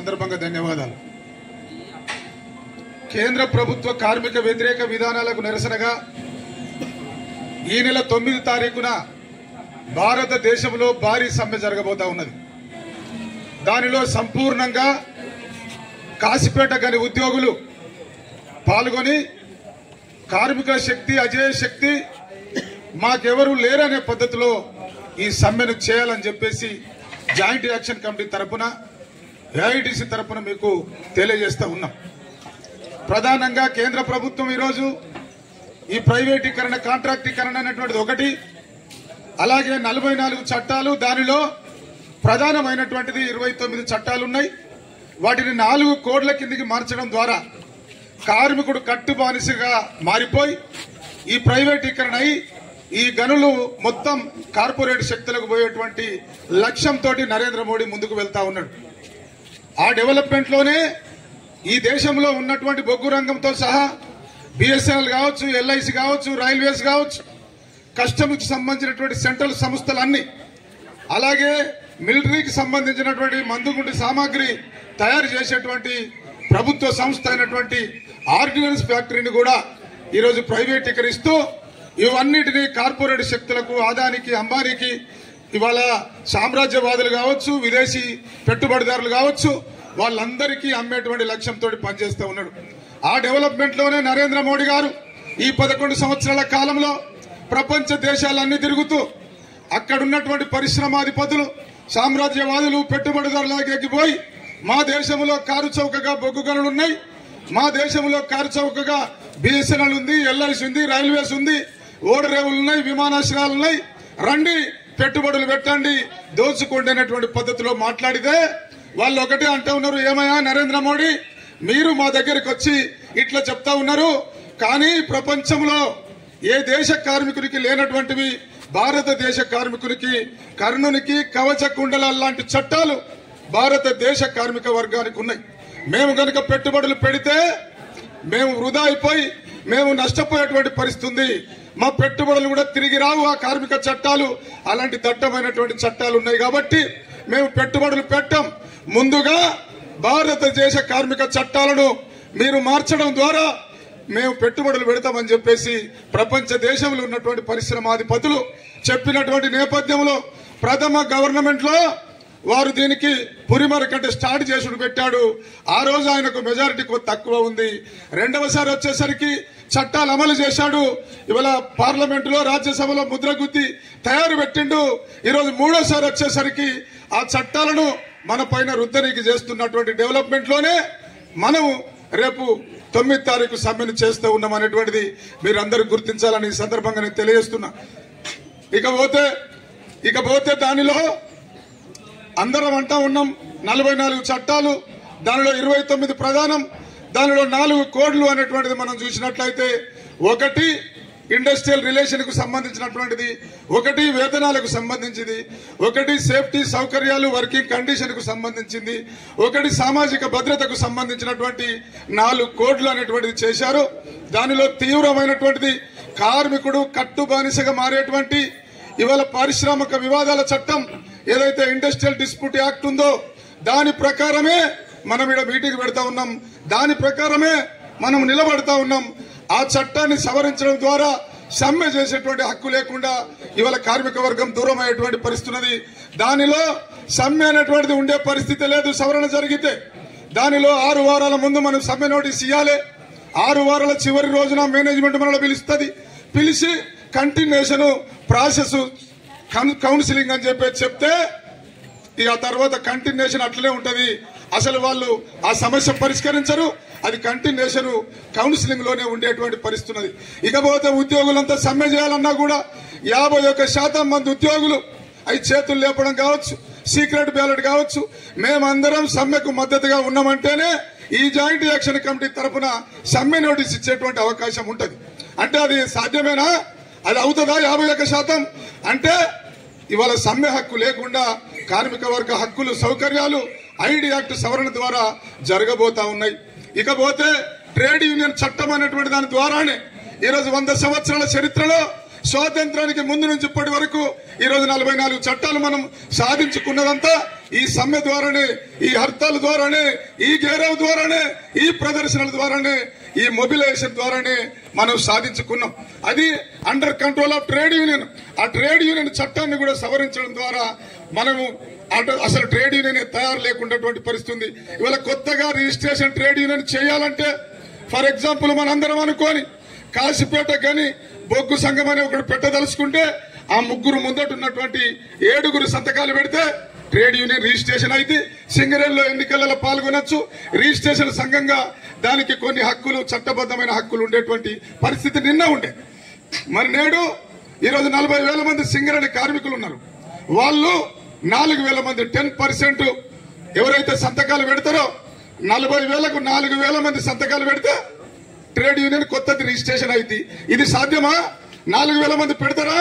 సందర్భంగా ధన్యవాదాలు. కేంద్ర ప్రభుత్వ కార్మిక వ్యతిరేక విధానాలకు నిరసనగా ఈ నెల 9 తారీఖున భారతదేశంలో భారీ సమ్మె జరగబోతా ఉన్నది. దానిలో సంపూర్ణంగా కాశీపేట గని ఉద్యోగులు పాల్గొని కార్మికుల శక్తి అజేయ శక్తి మాకెవరూ లేరనే పద్ధతిలో ఈ సమ్మెను చేయాలని చెప్పేసి జాయింట్ యాక్షన్ కమిటీ తరపున ఏఐటీసీ తరపున మీకు తెలియజేస్తా ఉన్నాం. ప్రధానంగా కేంద్ర ప్రభుత్వం ఈరోజు ఈ ప్రైవేటీకరణ కాంట్రాక్టీకరణ అనేటువంటిది ఒకటి, అలాగే 44 చట్టాలు, దానిలో ప్రధానమైనటువంటిది 29 చట్టాలు ఉన్నాయి. వాటిని 4 కోడ్ల కిందికి మార్చడం ద్వారా కార్మికుడు కట్టుబానిసగా మారిపోయి ఈ ప్రైవేటీకరణ అయి ఈ గనులు మొత్తం కార్పొరేట్ శక్తులకు పోయేటువంటి లక్ష్యంతో నరేంద్ర మోడీ ముందుకు వెళ్తా ఉన్నాడు. ఆ డెవలప్మెంట్ లోనే ఈ దేశంలో ఉన్నటువంటి బొగ్గు రంగంతో సహా బిఎస్ఎన్ఎల్ కావచ్చు, ఎల్ఐసి కావచ్చు, రైల్వేస్ కావచ్చు, కస్టమ్స్కి సంబంధించినటువంటి సెంట్రల్ సంస్థలన్నీ, అలాగే మిలిటరీకి సంబంధించినటువంటి మందుగుండు సామాగ్రి తయారు చేసేటువంటి ప్రభుత్వ సంస్థ అయినటువంటి ఆర్డినెన్స్ ఫ్యాక్టరీని కూడా ఈరోజు ప్రైవేటీకరిస్తూ ఇవన్నిటినీ కార్పొరేట్ శక్తులకు, ఆదానికి, అంబానీకి, ఇవాళ సామ్రాజ్యవాదులు కావచ్చు, విదేశీ పెట్టుబడిదారులు కావచ్చు, వాళ్ళందరికీ అమ్మేటువంటి లక్ష్యంతో పనిచేస్తూ ఉన్నాడు. ఆ డెవలప్మెంట్ లోనే నరేంద్ర మోడీ గారు ఈ 11 సంవత్సరాల కాలంలో ప్రపంచ దేశాలన్నీ తిరుగుతూ అక్కడున్నటువంటి పరిశ్రమాధిపతులు, సామ్రాజ్యవాదులు, పెట్టుబడిదారులకు ఎక్కిపోయి మా దేశంలో కారు చౌకగా బొగ్గు గనులు ఉన్నాయి, మా దేశంలో కారు చౌకగా బిఎస్ఎన్ఎల్ ఉంది, ఎల్ఐసి ఉంది, రైల్వేస్ ఉంది, ఓడరేవులు ఉన్నాయి, విమానాశ్రయాలు ఉన్నాయి, రండి పెట్టుబడులు పెట్టండి, దోచుకోండి అనేటువంటి పద్ధతిలో మాట్లాడితే వాళ్ళు ఒకటే అంటూ ఉన్నారు, ఏమయ్యా నరేంద్ర మోడీ మీరు మా దగ్గరికి వచ్చి ఇట్లా చెప్తా ఉన్నారు, కానీ ప్రపంచంలో ఏ దేశ కార్మికునికి లేనటువంటివి భారతదేశ కార్మికునికి, కర్ణునికి కవచ కుండలాల లాంటి చట్టాలు భారతదేశ కార్మిక వర్గానికి ఉన్నాయి. మేము గనుక పెట్టుబడులు పెడితే మేము వృధా అయిపోయి మేము నష్టపోయేటువంటి పరిస్థితి ఉంది, మా పెట్టుబడులు కూడా తిరిగి రావు, ఆ కార్మిక చట్టాలు అలాంటి దట్టమైనటువంటి చట్టాలు ఉన్నాయి కాబట్టి మేము పెట్టుబడులు పెట్టాం. ముందుగా భారతదేశ కార్మిక చట్టాలను మీరు మార్చడం ద్వారా మేము పెట్టుబడులు పెడతామని చెప్పేసి ప్రపంచ దేశంలో ఉన్నటువంటి పరిశ్రమాధిపతులు చెప్పినటువంటి నేపథ్యంలో ప్రథమ గవర్నమెంట్ లో వారు దీనికి పురిమర కంటే స్టార్ట్ చేసుడు పెట్టాడు. ఆ రోజు ఆయనకు మెజారిటీ తక్కువ ఉంది. రెండవసారి వచ్చేసరికి చట్టాలు అమలు చేశాడు. ఇవాళ పార్లమెంటులో, రాజ్యసభలో ముద్రగుద్ది తయారు పెట్టిండు. ఈరోజు మూడోసారి వచ్చేసరికి ఆ చట్టాలను మన పైన రుద్దనీకి చేస్తున్నటువంటి డెవలప్మెంట్ లోనే మనం రేపు 9 తారీఖు సమ్మెను చేస్తూ ఉన్నాం అనేటువంటిది మీరందరూ గుర్తించాలని ఈ సందర్భంగా నేను తెలియజేస్తున్నా. ఇకపోతే దానిలో అందరం అంటా ఉన్నాం 44 చట్టాలు, దానిలో 29 ప్రధానం, దానిలో 4 కోడ్లు అనేటువంటిది మనం చూసినట్లయితే, ఒకటి ఇండస్ట్రియల్ రిలేషన్ కు సంబంధించినటువంటిది, ఒకటి వేతనాలకు సంబంధించింది, ఒకటి సేఫ్టీ సౌకర్యాలు వర్కింగ్ కండిషన్ కు సంబంధించింది, ఒకటి సామాజిక భద్రతకు సంబంధించినటువంటి 4 కోడ్లు అనేటువంటిది చేశారు. దానిలో తీవ్రమైనటువంటిది కార్మికుడు కట్టుబానిసగా మారేటువంటి ఇవాళ పారిశ్రామిక వివాదాల చట్టం ఏదైతే ఇండస్ట్రియల్ డిస్ప్యూట్ యాక్ట్ ఉందో దాని ప్రకారమే మనం ఇక్కడ మీటింగ్ పెడతా ఉన్నాం, దాని ప్రకారమే మనం నిలబడతా ఉన్నాం. ఆ చట్టాన్ని సవరించడం ద్వారా సమ్మె చేసేటువంటి హక్కు లేకుండా ఇవాళ కార్మిక వర్గం దూరం అయ్యేటువంటి పరిస్థితి. దానిలో సమ్మె అనేటువంటిది ఉండే పరిస్థితి లేదు. సవరణ జరిగితే దానిలో 6 వారాల ముందు మనం సమ్మె నోటీస్ ఇవ్వాలి. 6 వారాల చివరి రోజున మేనేజ్మెంట్ మనలో పిలుస్తుంది. పిలిచి కంటిన్యూషన్ ప్రాసెస్ కౌన్సిలింగ్ అని చెప్తే ఇక తర్వాత కంటిన్యూషన్ అట్లనే ఉంటది. అసలు వాళ్ళు ఆ సమస్య పరిష్కరించరు, అది కంటిన్యూషన్ కౌన్సిలింగ్ లోనే ఉండేటువంటి పరిస్థితి. ఇకపోతే ఉద్యోగులంతా సమ్మె చేయాలన్నా కూడా 51% మంది ఉద్యోగులు అవి చేతులు లేపడం కావచ్చు, సీక్రెట్ బ్యాలెట్ కావచ్చు, మేమందరం సమ్మెకు మద్దతుగా ఉన్నామంటేనే ఈ జాయింట్ యాక్షన్ కమిటీ తరఫున సమ్మె నోటీస్ ఇచ్చేటువంటి అవకాశం ఉంటది. అంటే అది సాధ్యమేనా? అది అవుతుందా? 51% అంటే ఇవాళ సమ్మె హక్కు లేకుండా కార్మిక వర్గ హక్కులు, సౌకర్యాలు ఐడి యాక్ట్ సవరణ ద్వారా జరగబోతా ఉన్నాయి. ఇకపోతే ట్రేడ్ యూనియన్ చట్టం అనేటువంటి దాని ద్వారానే ఈరోజు 100 సంవత్సరాల చరిత్రలో స్వాతంత్రానికి ముందు నుంచి ఇప్పటి వరకు ఈరోజు 44 చట్టాలు మనం సాధించుకున్నదంతా ఈ సమ్మె ద్వారానే, ఈ హర్తాల ద్వారానే, ఈ గేరావ్ ద్వారానే, ఈ ప్రదర్శనల ద్వారానే, ఈ మొబిలైజేషన్ ద్వారానే మనం సాధించుకున్నాం. అది under control of trade union. ఆ ట్రేడ్ యూనియన్ చట్టాన్ని కూడా సవరించడం ద్వారా మనము అసలు ట్రేడ్ యూనియన్ తయారు లేకున్నటువంటి పరిస్థితి ఉంది. ఇవాళ కొత్తగా రిజిస్ట్రేషన్ ట్రేడ్ యూనియన్ చేయాలంటే, ఫర్ ఎగ్జాంపుల్ మనందరం అనుకోని కాశీపేట గాని బొగ్గు సంఘం అని ఒకటి పెట్టదలుచుకుంటే ఆ ముగ్గురు ముందటున్నటువంటి 7 సంతకాలు పెడితే ట్రేడ్ యూనియన్ రిజిస్ట్రేషన్ అయితే సింగరేణిలో ఎన్నికలలో పాల్గొనొచ్చు. రిజిస్ట్రేషన్ సంఘంగా దానికి కొన్ని హక్కులు, చట్టబద్దమైన హక్కులు ఉండేటువంటి పరిస్థితి నిన్న ఉండే. మరి నేడు ఈరోజు 40,000 మంది సింగరేణి కార్మికులు ఉన్నారు. వాళ్ళు 4,000 మంది 10% ఎవరైతే సంతకాలు పెడతారో 40,000కు 4,000 మంది సంతకాలు పెడితే ట్రేడ్ యూనియన్ కొత్తది రిజిస్ట్రేషన్ అయితే ఇది సాధ్యమా? 4,000 మంది పెడతారా?